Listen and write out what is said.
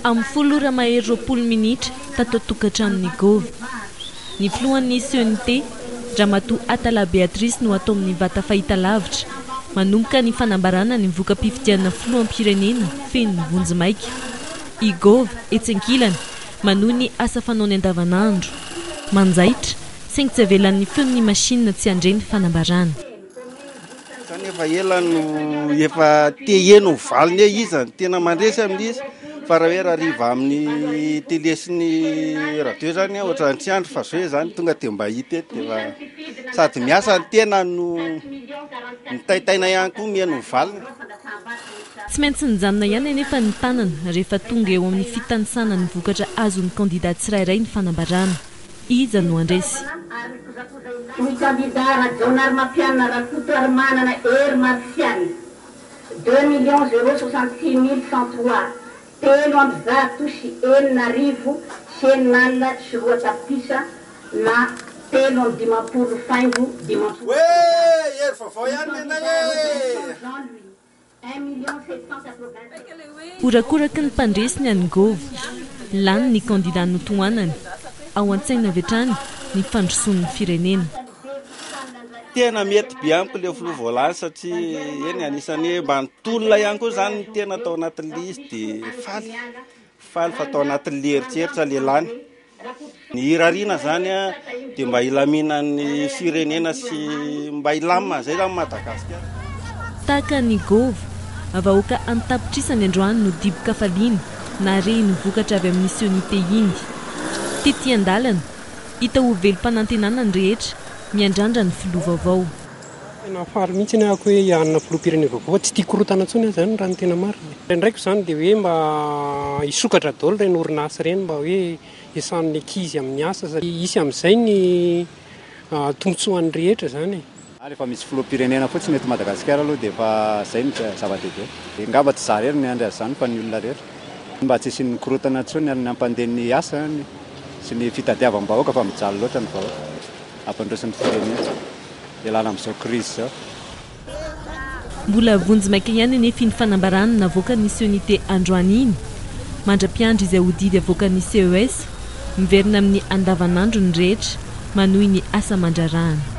Amin'ny folo ora mahery 20 minitra tato tokantranon'ny Gov. Ny filohan'ny CNT, Ramatoa Atala Beatrice no atao amin'ny vata fahitalavitra manomboka ny fanambarana ny voka-pifidianana filoham-pirenena feno ny vonjimaika. I Gov etsenkilana manohy ny asa fanaony andavanandro. Manjaitra, saingy tsy avelan'ny feon'ny machine tsy andreny fanambarana. Zany efa ela no efa teheno valiny izy tena mandresy amin'izy fa raha hoe riva amin'ny télé sy ny radio zany ohatra tsy andro fa zao zany tonga dia mba hita eto fa sady miasa tena no mitaitaina ihany koa mihaino valiny. Tsy maintsy nijanona ihany anefa ny tanana rehefa tonga eo amin'ny fitanisana ny vokatra azon'ny candidat tsirairay ny fanambarana. Iza no andresy. Ny candidat radionnary mampianana Rakoto ary manana hery marsiany 2,066,103 telo amby zato sy enina arivo sy enin'alina sy roa tapitrisa na telo amby 10 faingo 10. Hery vaovao ihany Horakoraky ny mpandresiny any Gov, lany ny candidat notoanany ao an-tsaina avy hatrany ny fandrosoan'ny firenena. Tena mety be amiko le filoha voalany satria eny anisany mba nitolona ihany koa zany tena atao anatin'ny listy dia faly fa atao anatin'ny eritreritra le lany. Ny hirariana zany dia mba ilaminan'ny firenena sy mba ilamina zay zany Madagasikara. Tahaka ny Gov, avahoaka antapitrisany androany no diboka faliana na reny vokatra avy amin'ny CNT Indy. Tety andalana, hita ho velom-panantenana ny rehetra miandrandra ny filoha vaovao. Nafaly mihitsy ny ako hoe ianona filoham-pirenena vaovao tsy tia korotana intsony zany raha ny tena marina. Ndraiky zany dia hoe mba hisokatra daholo ireny orinasa ireny mba hoe hiasan'ny ankizy amin'ny asa hisy amin'izay ny tombotsoan'ny rehetra zany. Rehefa misy filoham-pirenena fotsiny eto Madagasikara aloha dia efa izay ny zava-dehibe. Ngamba tsy zah rery ny andry azy zany fa ny olona rehetra. Mba tsy hisy ny korotana intsony ny hampandeha ny asa sy ny fitadiavam-bahoaka fa mijaly loatra ny vahoaka. Ampandrosin'ny firenena ialana amin'izao crise zao. Mbola vonjimaika ihany anefa ny fanambarana navoakan'ny CNT androany iny. Mandra-piandry izay hodidy avoakan'ny CES, miverina amin'ny andavanandro ny rehetra manohy ny asa mandrarahana.